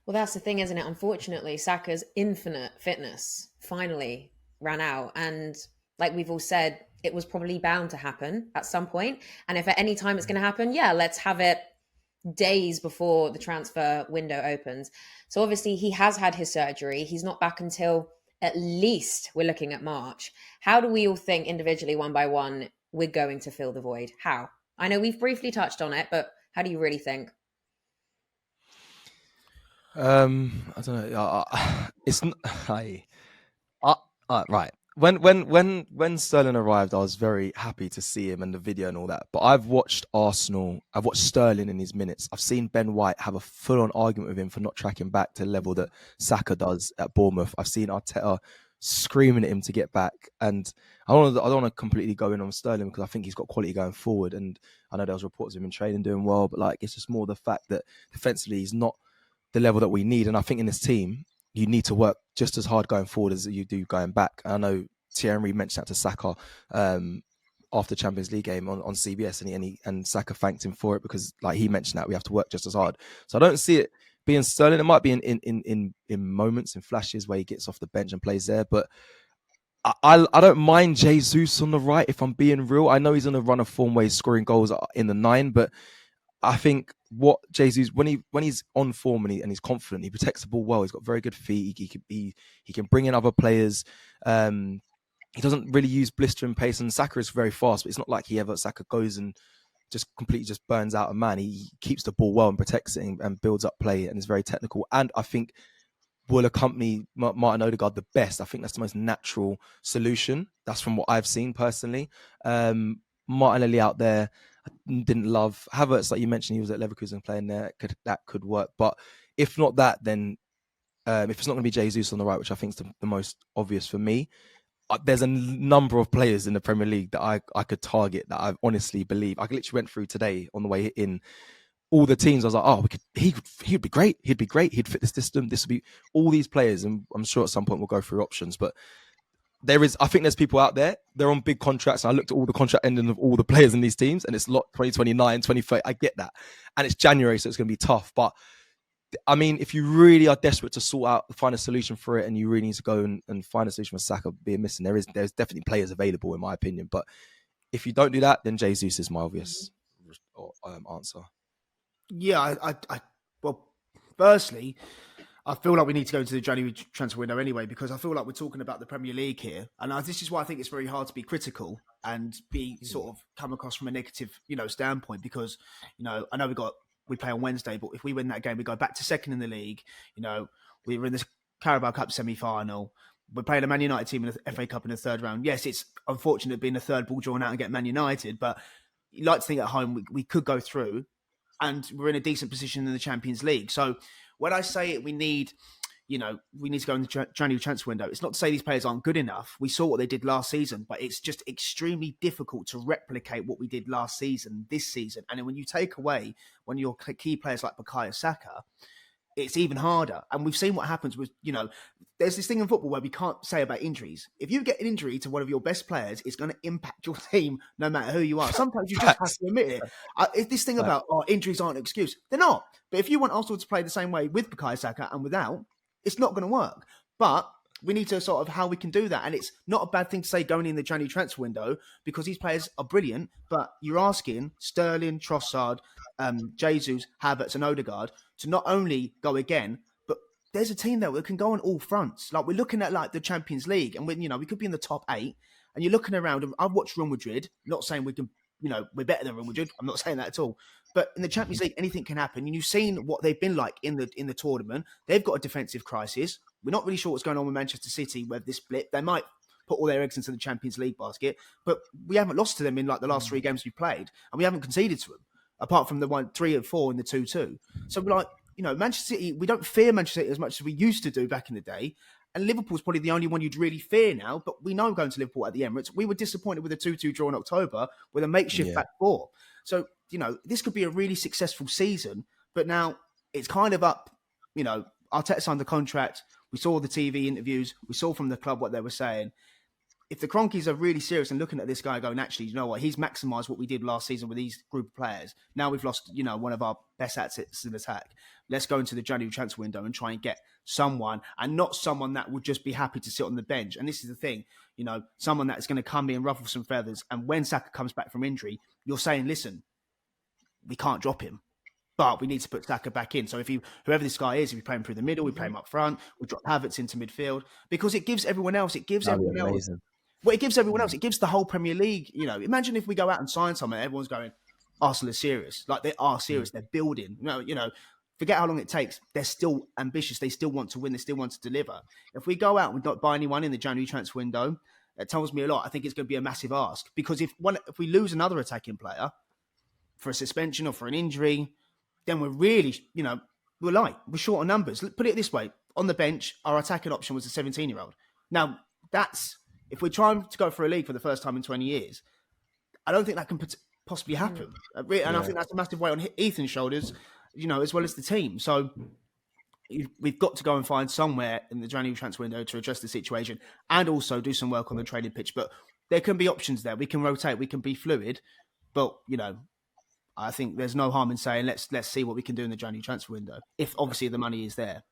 Well, that's the thing, isn't it? Unfortunately, Saka's infinite fitness finally ran out. And like we've all said, it was probably bound to happen at some point. And if at any time it's going to happen, yeah, let's have it days before the transfer window opens. So obviously, he has had his surgery. He's not back until at least we're looking at March. How do we all think individually, one by one, we're going to fill the void? How? I know we've briefly touched on it, but how do you really think? I don't know. It's uh, right. When Sterling arrived, I was very happy to see him and the video and all that. But I've watched Arsenal. I've watched Sterling in his minutes. I've seen Ben White have a full-on argument with him for not tracking back to the level that Saka does at Bournemouth. I've seen Arteta screaming at him to get back, and I don't want to completely go in on Sterling because I think he's got quality going forward. And I know there was reports of him in training doing well, but like it's just more the fact that defensively he's not the level that we need. And I think in this team, you need to work just as hard going forward as you do going back. And I know Thierry mentioned that to Saka after the Champions League game on CBS, and Saka thanked him for it because, like he mentioned, that we have to work just as hard. So I don't see it being Sterling. It might be in moments, in flashes where he gets off the bench and plays there, but I don't mind Jesus on the right if I'm being real. I know he's on a run of form where he's scoring goals in the 9, but I think what Jesus, when he's on form and he's confident, he protects the ball well. He's got very good feet. He can bring in other players. He doesn't really use blistering pace, and Saka is very fast. But it's not like Saka goes and just completely just burns out a man. He keeps the ball well and protects it and builds up play and is very technical. And I think will accompany Martin Odegaard the best. I think that's the most natural solution. That's from what I've seen personally. Martinelli out there, I didn't love Havertz, like you mentioned. He was at Leverkusen playing there. That could work, but if not that, then if it's not going to be Jesus on the right, which I think is the most obvious for me, there's a number of players in the Premier League that I could target that I honestly believe. I literally went through today on the way in all the teams. I was like, oh, he'd be great. He'd be great. He'd fit the system. This would be all these players, and I'm sure at some point we'll go through options, but I think there's people out there, they're on big contracts. And I looked at all the contract ending of all the players in these teams, and it's lot 2029, 2030. I get that. And it's January, so it's going to be tough. But I mean, if you really are desperate to find a solution for it, and you really need to go and find a solution for Saka being missing, there's definitely players available, in my opinion. But if you don't do that, then Jesus is my obvious answer. Yeah, well, firstly, I feel like we need to go into the January transfer window anyway, because I feel like we're talking about the Premier League here. And this is why I think it's very hard to be critical and be sort of come across from a negative, standpoint, because, I know we play on Wednesday, but if we win that game, we go back to second in the league. We were in the Carabao Cup semi-final. We're playing a Man United team in the FA Cup in the third round. Yes, it's unfortunate being the third ball drawn out and get Man United, but you like to think at home we could go through, and we're in a decent position in the Champions League. So when I say we need to go in the January transfer window, it's not to say these players aren't good enough. We saw what they did last season, but it's just extremely difficult to replicate what we did last season, this season. And then when you take away one of your key players like Bukayo Saka, it's even harder. And we've seen what happens with, there's this thing in football where we can't say about injuries. If you get an injury to one of your best players, it's going to impact your team no matter who you are. Sometimes you just have to admit it. It's this thing about, injuries aren't an excuse. They're not. But if you want Arsenal to play the same way with Bukayo Saka and without, it's not going to work. But we need to sort of how we can do that. And it's not a bad thing to say going in the January transfer window, because these players are brilliant, but you're asking Sterling, Trossard, Jesus, Havertz and Odegaard to not only go again, but there's a team there that can go on all fronts. Like, we're looking at like the Champions League, and we could be in the top 8, and you're looking around, and I've watched Real Madrid, not saying we can, we're better than Real Madrid. I'm not saying that at all. But in the Champions League, anything can happen. And you've seen what they've been like in the tournament. They've got a defensive crisis. We're not really sure what's going on with Manchester City with this blip. They might put all their eggs into the Champions League basket, but we haven't lost to them in like the last 3 games we played, and we haven't conceded to them, apart from the 3 and 4 in the 2-2. So we're like, Manchester City, we don't fear Manchester City as much as we used to do back in the day. And Liverpool's probably the only one you'd really fear now, but we know going to Liverpool at the Emirates, we were disappointed with a 2-2 draw in October with a makeshift back four. So, this could be a really successful season, but now it's kind of up, Arteta signed the contract. We saw the TV interviews. We saw from the club what they were saying. if the Cronkies are really serious and looking at this guy going, actually, you know what, he's maximised what we did last season with these group of players. Now we've lost, one of our best assets in attack. Let's go into the January transfer window and try and get someone, and not someone that would just be happy to sit on the bench. And this is the thing, someone that's going to come in, ruffle some feathers. And when Saka comes back from injury, you're saying, listen, we can't drop him, but we need to put Saka back in. So whoever this guy is, if we play him through the middle, we play him up front, we drop Havertz into midfield, because it gives everyone else, it gives everyone else the whole Premier League. Imagine if we go out and sign someone, everyone's going, Arsenal is serious. Like, they are serious. They're building. Forget how long it takes. They're still ambitious. They still want to win. They still want to deliver. If we go out and not buy anyone in the January transfer window, that tells me a lot. I think it's going to be a massive ask, because if we lose another attacking player for a suspension or for an injury, then we're really, we're short on numbers. Put it this way: on the bench, our attacking option was a 17-year-old. Now, if we're trying to go for a league for the first time in 20 years, I don't think that can possibly happen. And I think that's a massive weight on Ethan's shoulders, as well as the team. So we've got to go and find somewhere in the January transfer window to address the situation, and also do some work on the training pitch. But there can be options there. We can rotate. We can be fluid. But, I think there's no harm in saying, let's see what we can do in the January transfer window, if obviously the money is there.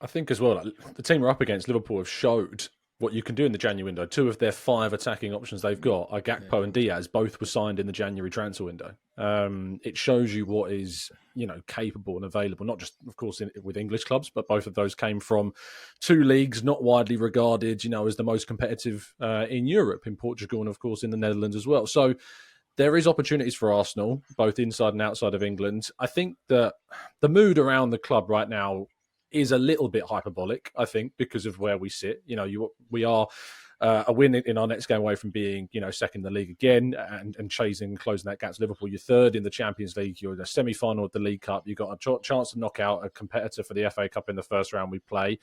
I think as well, the team we're up against, Liverpool, have showed what you can do in the January window. 2 of their 5 attacking options they've got are Gakpo and Diaz. Both were signed in the January transfer window. It shows you what is, capable and available, not just, of course, with English clubs, but both of those came from 2 leagues not widely regarded, as the most competitive in Europe, in Portugal and, of course, in the Netherlands as well. So there is opportunities for Arsenal, both inside and outside of England. I think that the mood around the club right now is a little bit hyperbolic, I think, because of where we sit. We are a win in our next game away from being, second in the league again and chasing and closing that gap to Liverpool. You're third in the Champions League. You're in the semi-final of the League Cup. You've got a chance to knock out a competitor for the FA Cup in the first round we play.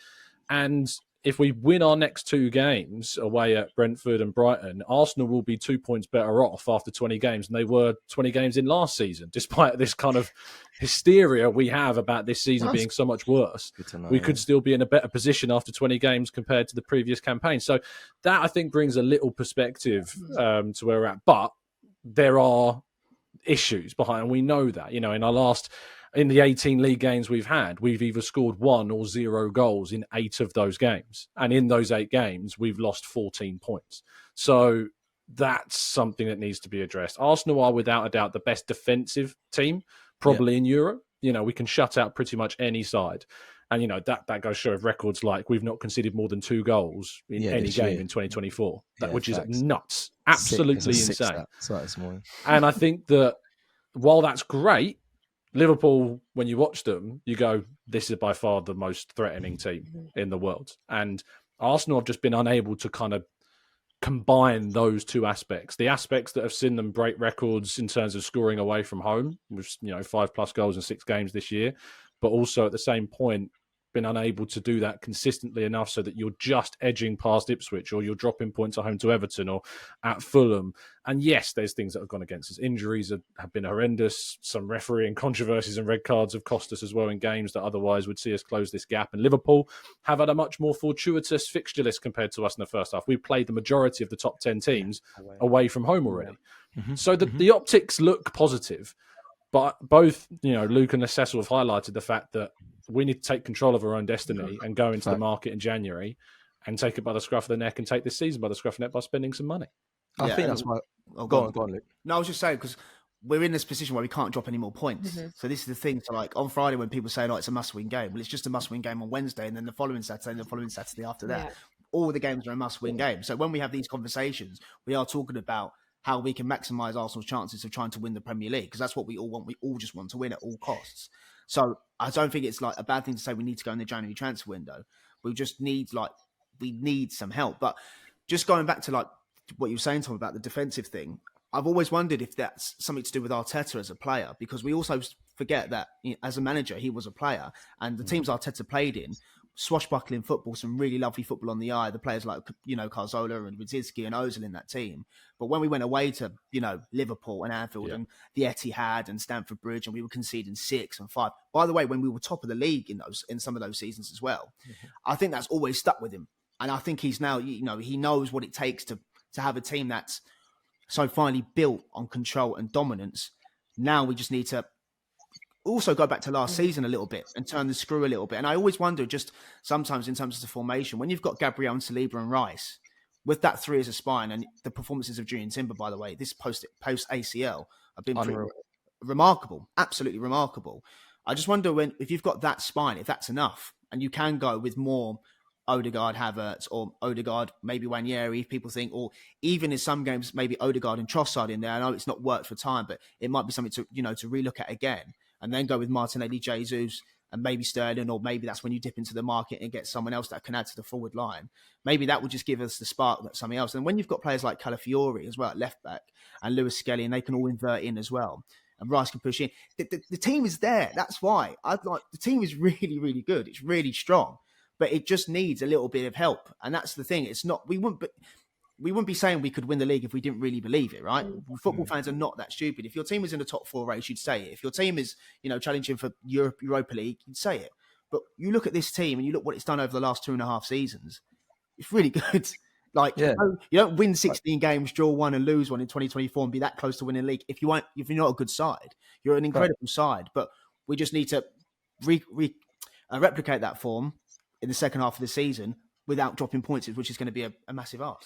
And if we win our next 2 games away at Brentford and Brighton, Arsenal will be 2 points better off after 20 games than they were 20 games in last season, despite this kind of hysteria we have about this season being so much worse. We could still be in a better position after 20 games compared to the previous campaign. So that, I think, brings a little perspective to where we're at. But there are issues behind, and we know that. In the 18 league games we've had, we've either scored 1 or 0 goals in 8 of those games. And in those 8 games, we've lost 14 points. So that's something that needs to be addressed. Arsenal are, without a doubt, the best defensive team, probably in Europe. We can shut out pretty much any side. And, that goes to show of records like we've not conceded more than 2 goals in any game in 2024, which is nuts. Absolutely insane. And I think that while that's great, Liverpool, when you watch them, you go, this is by far the most threatening team in the world. And Arsenal have just been unable to kind of combine those 2 aspects. The aspects that have seen them break records in terms of scoring away from home, with 5+ goals in 6 games this year, but also at the same point, been unable to do that consistently enough so that you're just edging past Ipswich, or you're dropping points at home to Everton or at Fulham. And yes, there's things that have gone against us. Injuries have been horrendous. Some refereeing controversies and red cards have cost us as well in games that otherwise would see us close this gap. And Liverpool have had a much more fortuitous fixture list compared to us in the first half. We played the majority of the top 10 teams away from home already. So the optics look positive. But both, Luke and Cecil have highlighted the fact that we need to take control of our own destiny and go into the market in January and take it by the scruff of the neck and take this season by the scruff of the neck by spending some money. I think that's why. Go on, Luke. No, I was just saying, because we're in this position where we can't drop any more points. So this is the thing. So on Friday, when people say, it's a must-win game, well, it's just a must-win game on Wednesday, and then the following Saturday, and the following Saturday after that. All the games are a must-win game. So when we have these conversations, we are talking about how we can maximise Arsenal's chances of trying to win the Premier League, because that's what we all want. We all just want to win at all costs. So I don't think it's a bad thing to say we need to go in the January transfer window. We just need we need some help. But just going back to what you were saying, Tom, about the defensive thing, I've always wondered if that's something to do with Arteta as a player, because we also forget that as a manager, he was a player, and the teams Arteta played in, swashbuckling football, some really lovely football on the eye. The players like, Cazorla and Radzicki and Ozil in that team. But when we went away to, Liverpool and Anfield and the Etihad and Stamford Bridge, and we were conceding 6 and 5. By the way, when we were top of the league in some of those seasons as well, I think that's always stuck with him. And I think he's now, he knows what it takes to to have a team that's so finely built on control and dominance. Now we just need to also go back to last season a little bit and turn the screw a little bit. And I always wonder, just sometimes in terms of the formation, when you've got Gabriel and Saliba and Rice, with that three as a spine, and the performances of Julian Timber, by the way, this post ACL have been pretty remarkable, absolutely remarkable. I just wonder if you've got that spine, if that's enough, and you can go with more Odegaard, Havertz, or Odegaard, maybe Wanyeri, if people think, or even in some games, maybe Odegaard and Trossard in there. I know it's not worked for time, but it might be something to relook at again, and then go with Martinelli, Jesus, and maybe Sterling, or maybe that's when you dip into the market and get someone else that can add to the forward line. Maybe that would just give us the spark that something else. And when you've got players like Calafiori as well at left back, and Lewis Skelly, and they can all invert in as well, and Rice can push in. The team is there. That's why the team is really, really good. It's really strong, but it just needs a little bit of help. And that's the thing. It's not, we wouldn't be saying we could win the league if we didn't really believe it, right? Football fans are not that stupid. If your team is in the top 4 race, you'd say it. If your team is, challenging for Europa League, you'd say it. But you look at this team and you look what it's done over the last 2.5 seasons. It's really good. You don't win 16 games, draw 1 and lose 1 in 2024 and be that close to winning the league if you're not a good side. You're an incredible side, but we just need to replicate that form in the second half of the season without dropping points, which is going to be a massive ask.